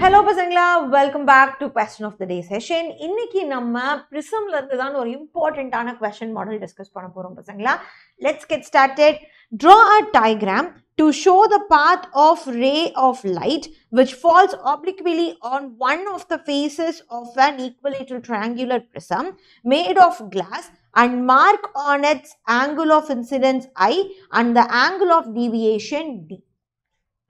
Hello பசங்களா, welcome back to question of the day session. இன்னைக்கு நம்ம prismல இருந்து தான் ஒரு இம்பார்ட்டன்ட்டான question model டிஸ்கஸ் பண்ண போறோம் பசங்களா. Let's get started. Draw a diagram to show the path of ray of light which falls obliquely on one of the faces of an equilateral triangular prism made of glass and mark on its angle of incidence I and the angle of deviation D.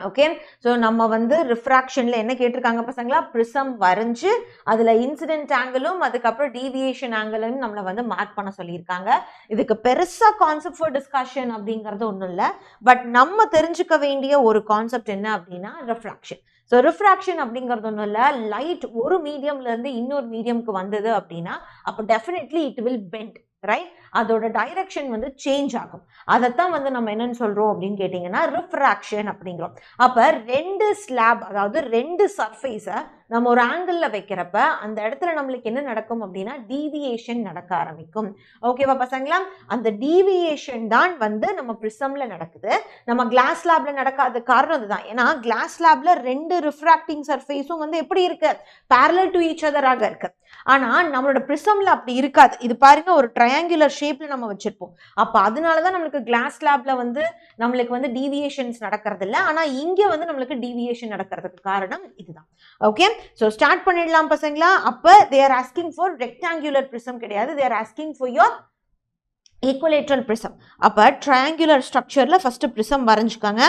Okay, so நம்ம வந்து ரிஃப்ராக்ஷனில் என்ன கேட்டிருக்காங்க பசங்களா, prism வரைஞ்சு அதில் incident ஆங்கிளும் அதுக்கப்புறம் deviation ஆங்கிளும் நம்மளை வந்து மார்க் பண்ண சொல்லியிருக்காங்க. இதுக்கு பெருசாக கான்செப்ட் ஃபார் டிஸ்கஷன் அப்படிங்கிறது ஒன்றும் இல்லை, பட் நம்ம தெரிஞ்சுக்க வேண்டிய ஒரு கான்செப்ட் என்ன அப்படின்னா ரிஃப்ராக்ஷன். ஸோ ரிஃப்ராக்ஷன் அப்படிங்கிறது ஒன்றும் இல்லை, லைட் ஒரு மீடியம்லேருந்து இன்னொரு மீடியம்க்கு வந்தது அப்படின்னா அப்போ definitely it will bend, right? அதோட டைரக்ஷன் வந்து சேஞ்ச் ஆகும். அதைத்தான் வந்து நம்ம என்னன்னு சொல்றோம் அப்படின்னு கேட்டீங்கன்னா ரிஃப்ராக்ஷன் அப்படிங்கிறோம். அப்ப ரெண்டு ஸ்லாப், அதாவது ரெண்டு சர்ஃபேஸை நம்ம ஒரு ஆங்கிள் வைக்கிறப்ப அந்த இடத்துல நம்மளுக்கு என்ன நடக்கும் அப்படின்னா டீவியேஷன் நடக்க ஆரம்பிக்கும். ஓகேவா பசங்களா? அந்த டீவியேஷன் தான் வந்து நம்ம பிரிசம்ல நடக்குது, நம்ம கிளாஸ் லேப்ல நடக்காத காரணம் அதுதான். ஏன்னா கிளாஸ் லேப்ல ரெண்டு ரிஃப்ராக்டிங் சர்ஃபேஸும் வந்து எப்படி இருக்கு, parallel to each other ஆக இருக்கு. ஆனா நம்மளோட பிரிசம்ல அப்படி இருக்காது. இது பாருங்க, ஒரு ட்ரையாங்குலர் ஷேப்ல நம்ம வச்சிருப்போம். அப்ப அதனாலதான் நம்மளுக்கு கிளாஸ் லேப்ல வந்து நம்மளுக்கு வந்து டீவியேஷன்ஸ் நடக்கிறது இல்லை, ஆனா இங்க வந்து நம்மளுக்கு டீவியேஷன் நடக்கிறதுக்கு காரணம் இதுதான். ஓகே, ஸோ ஸ்டார்ட் பண்ணிடலாம் பசங்களா. அப்ப they are asking for rectangular prism கிடையாது, they are asking for your equilateral prism. அப்ப triangular structureல first prism வரைஞ்சுக்காங்க.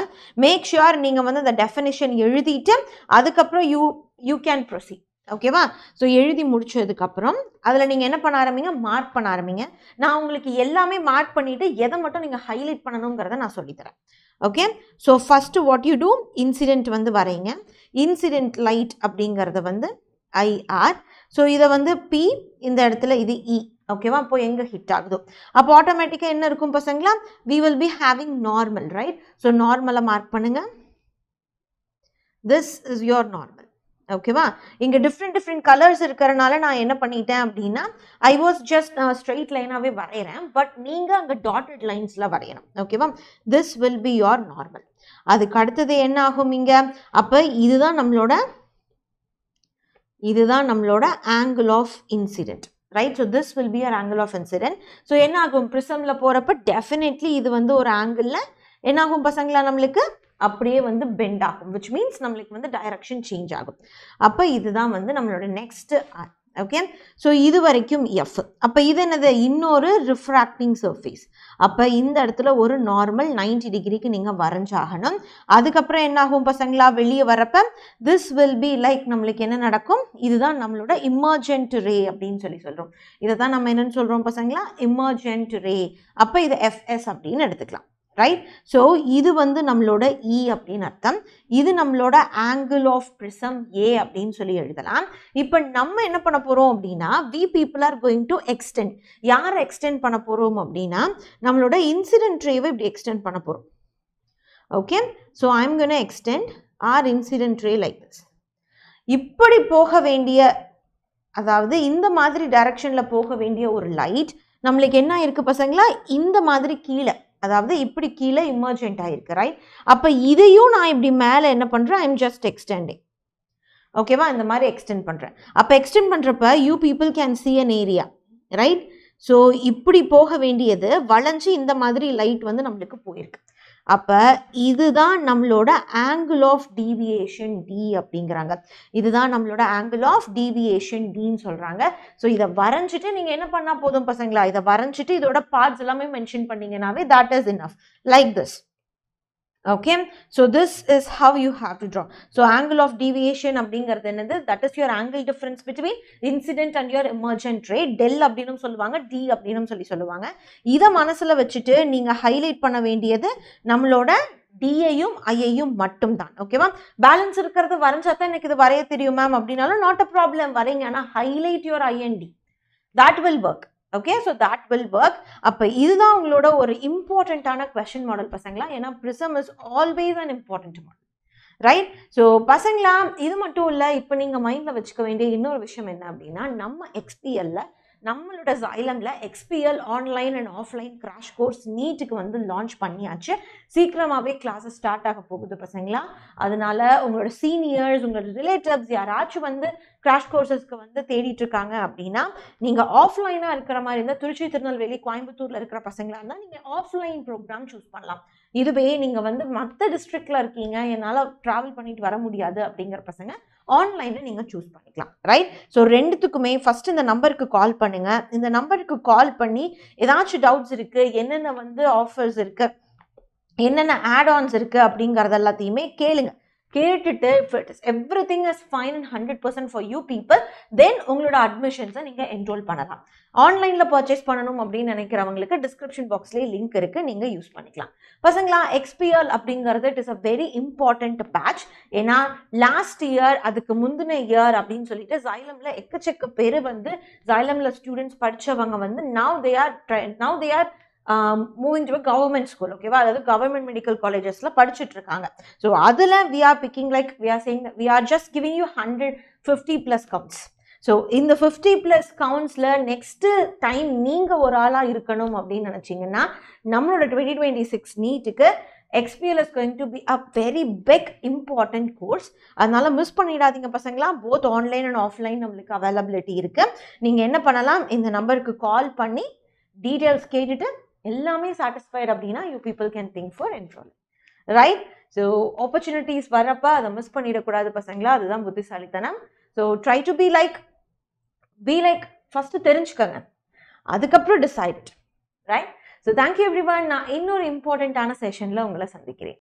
மேக் ஷுர் நீங்க வந்து அந்த டெஃபினிஷன் எழுதிட்டு அதுக்கப்புறம் you can proceed. ஓகேவா? ஸோ எழுதி முடிச்சதுக்கு அப்புறம் அதில் நீங்கள் என்ன பண்ண ஆரம்பிங்க, மார்க் பண்ண ஆரம்பிங்க. நான் உங்களுக்கு எல்லாமே மார்க் பண்ணிட்டு எதை மட்டும் நீங்கள் ஹைலைட் பண்ணணுங்கிறத நான் சொல்லித்தரேன். Okay, so first what you do, incident வந்து வரைங்க. இன்சிடென்ட் லைட் அப்படிங்கிறத வந்து IR. ஸோ இதை வந்து P, இந்த இடத்துல இது E. ஓகேவா? அப்போ எங்கே ஹிட் ஆகுதோ அப்போ ஆட்டோமேட்டிக்காக என்ன இருக்கும் பசங்களா, we will be having normal, right? So நார்மலை மார்க் பண்ணுங்க. This is your normal. ஓகேவா? இங்கே டிஃப்ரெண்ட் கலர்ஸ் இருக்கிறனால நான் என்ன பண்ணிட்டேன் அப்படின்னா ஐ வாஸ் ஜஸ்ட் ஸ்ட்ரெயிட் லைனாகவே வரைகிறேன், பட் நீங்கள் அங்கே டாட்டட் லைன்ஸில் வரையணும். ஓகேவா? This will be your normal. அதுக்கு அடுத்தது என்ன ஆகும் இங்கே, அப்போ இதுதான் நம்மளோட angle of incident, right? So this will be your angle of incident. So என்ன ஆகும், ப்ரிசமில் போகிறப்ப டெஃபினெட்லி இது வந்து ஒரு ஆங்கிளில் என்ன ஆகும் பசங்களா, நம்மளுக்கு அப்படியே வந்து பெண்ட் ஆகும், விச் மீன்ஸ் நம்மளுக்கு வந்து டைரக்ஷன் சேஞ்ச் ஆகும். அப்போ இதுதான் வந்து நம்மளோட நெக்ஸ்ட் ஆர். ஓகே, ஸோ இது வரைக்கும் F. அப்போ இது என்னது, இன்னொரு ரிஃப்ராக்டிங் சர்ஃபேஸ். அப்போ இந்த இடத்துல ஒரு நார்மல் 90 டிகிரிக்கு நீங்கள் வரைஞ்சாகணும். அதுக்கப்புறம் என்ன ஆகும் பசங்களா, வெளியே வரப்ப திஸ் வில் பி லைக் நம்மளுக்கு என்ன நடக்கும், இதுதான் நம்மளோட இமர்ஜென்ட் ரே அப்படின்னு சொல்கிறோம். இதை தான் நம்ம என்னன்னு சொல்கிறோம் பசங்களா, இமர்ஜென்ட் ரே. அப்போ இது FS அப்படின்னு எடுத்துக்கலாம், ரைட்? ஸோ இது வந்து நம்மளோட E அப்படின்னு அர்த்தம். இது நம்மளோட ஆங்கிள் ஆஃப் ப்ரிசம் A அப்படின்னு சொல்லி எழுதலாம். இப்போ நம்ம என்ன பண்ண போகிறோம் அப்படின்னா we people are going to extend. யாரை எக்ஸ்டெண்ட் பண்ண போகிறோம் அப்படின்னா நம்மளோட இன்சிடென்ட் ரேவை இப்படி எக்ஸ்டெண்ட் பண்ண போகிறோம். Okay, so I am gonna extend our incident ray like this. இப்படி போக வேண்டிய, அதாவது இந்த மாதிரி டைரக்ஷனில் போக வேண்டிய ஒரு லைட் நம்மளுக்கு என்ன இருக்குது பசங்களா, இந்த மாதிரி கீழே, அதாவது இப்படி கீழே இமர்ஜென்ட் ஆயிருக்கு, ரைட்? அப்போ இதையும் நான் இப்படி மேலே என்ன பண்ணுறேன், ஐம் ஜஸ்ட் எக்ஸ்டெண்டிங். ஓகேவா? இந்த மாதிரி எக்ஸ்டெண்ட் பண்ணுறேன். அப்போ எக்ஸ்டெண்ட் பண்ணுறப்ப you people can see an area, right? So இப்படி போக வேண்டியது வளைஞ்சு இந்த மாதிரி லைட் வந்து நம்மளுக்கு போயிருக்கு. அப்போ இதுதான் நம்மளோட ஆங்கிள் ஆஃப் டீவியேஷன் D அப்படிங்கிறாங்க. இதுதான் நம்மளோட ஆங்கிள் ஆஃப் டீவியேஷன் Dன்னு சொல்கிறாங்க. ஸோ இதை வரைஞ்சிட்டு நீங்கள் என்ன பண்ணால் போதும் பசங்களா, இதை வரைஞ்சிட்டு இதோட பார்ட்ஸ் எல்லாமே mention பண்ணிங்கனாவே that is enough, like this. Okay, so this is how you have to draw. So angle of deviation அப்படிங்கிறது என்னது, that is your angle difference between incident and your emergent ray. del அப்படின்னு சொல்லுவாங்க, D அப்படின்னு சொல்லுவாங்க. இதை மனசுல வச்சுட்டு நீங்க ஹைலைட் பண்ண வேண்டியது நம்மளோட D-ஐயும் I-ஐயும் மட்டும்தான். ஓகேவா? பேலன்ஸ் இருக்கிறது வரைஞ்சாதான் எனக்கு இது வரைய தெரியும் மேம் அப்படின்னாலும் நாட் அ ப்ராப்ளம், வரைங்க. ஆனால் highlight your I and D, that will work. Okay, so that will work. அப்போ இதுதான் உங்களோட ஒரு இம்பார்ட்டண்ட்டான கொஸ்டின் மாடல் பசங்களா. ஏன்னா prism is always an important model, right? So பசங்களா இது மட்டும் இல்லை, இப்போ நீங்கள் மைண்டில் வச்சுக்க வேண்டிய இன்னொரு விஷயம் என்ன அப்படின்னா நம்ம XPLல நம்மளோட Xylemல XPL online and offline crash course நீட்டுக்கு வந்து லான்ச் பண்ணியாச்சு. சீக்கிரமாகவே கிளாஸஸ் ஸ்டார்ட் ஆக போகுது பசங்களா. அதனால உங்களோட சீனியர்ஸ், உங்களோட ரிலேட்டிவ்ஸ் யாராச்சும் வந்து கிராஷ் கோர்சஸ்க்கு வந்து தேடிட்டு இருக்காங்க அப்படின்னா, நீங்கள் ஆஃப்லைனாக இருக்கிற மாதிரி இருந்தால், திருச்சி, திருநெல்வேலி, கோயம்புத்தூரில் இருக்கிற பசங்களாக இருந்தால் நீங்கள் ஆஃப்லைன் ப்ரோக்ராம் சூஸ் பண்ணலாம். இதுவே நீங்கள் வந்து மற்ற டிஸ்ட்ரிக்டில் இருக்கீங்க, என்னால் ட்ராவல் பண்ணிட்டு வர முடியாது அப்படிங்கிற பசங்க ஆன்லைனில் நீங்கள் சூஸ் பண்ணிக்கலாம். ரைட்? ஸோ ரெண்டுத்துக்குமே ஃபஸ்ட் இந்த நம்பருக்கு கால் பண்ணுங்கள். இந்த நம்பருக்கு கால் பண்ணி ஏதாச்சும் டவுட்ஸ் இருக்குது, என்னென்ன வந்து ஆஃபர்ஸ் இருக்குது, என்னென்ன ஆட்-ஆன்ஸ் இருக்குது அப்படிங்கிறது எல்லாத்தையுமே கேளுங்க. கேட்டுட்டு if it is everything is fine and 100% for you people, then உங்களோட அட்மிஷன்ஸை நீங்கள் என்ரோல் பண்ணலாம். ஆன்லைனில் பர்ச்சேஸ் பண்ணணும் அப்படின்னு நினைக்கிறவங்களுக்கு டிஸ்கிரிப்ஷன் பாக்ஸ்லேயே லிங்க் இருக்குது, நீங்கள் யூஸ் பண்ணிக்கலாம். பசங்களா, XPL அப்படிங்கிறது it is a very important batch. ஏன்னா லாஸ்ட் இயர், அதுக்கு முந்தின இயர் அப்படின்னு சொல்லிட்டு Xylemல எக்கச்சக்க பேர் வந்து Xylemல ஸ்டூடெண்ட்ஸ் படித்தவங்க வந்து now they are moving to government school. ஓகேவா? அதாவது கவர்மெண்ட் மெடிக்கல் காலேஜஸ்ல படிச்சுட்டு இருக்காங்க. ஸோ அதில் we are picking, like we are saying that we are just giving you 150+ counts. So இந்த 50+ கவுண்ட்ஸில் நெக்ஸ்ட்டு டைம் நீங்கள் ஒரு ஆளாக இருக்கணும் அப்படின்னு நினச்சிங்கன்னா, நம்மளோட 2026 நீட்டுக்கு XPL is going to be a very big important course. அதனால மிஸ் பண்ணிடாதீங்க பசங்களா. போத் ஆன்லைன் அண்ட் ஆஃப்லைன் நம்மளுக்கு அவைலபிலிட்டி இருக்குது. நீங்கள் என்ன பண்ணலாம், இந்த நம்பருக்கு கால் பண்ணி டீட்டெயில்ஸ் கேட்டுட்டு எல்லாமே சாட்டிஸ்ஃபைட் அப்படின்னா you people can think for enrol. Right? So opportunities வரப்ப அதை மிஸ் பண்ணிடக்கூடாது பசங்களா. அதுதான் புத்திசாலித்தனம். So try to be like first தெரிஞ்சுக்கங்க, அதுக்கப்புறம் decide. Right? So thank you everyone. நான் இன்னொரு இம்பார்ட்டண்ட்டான செஷனில் உங்களை சந்திக்கிறேன்.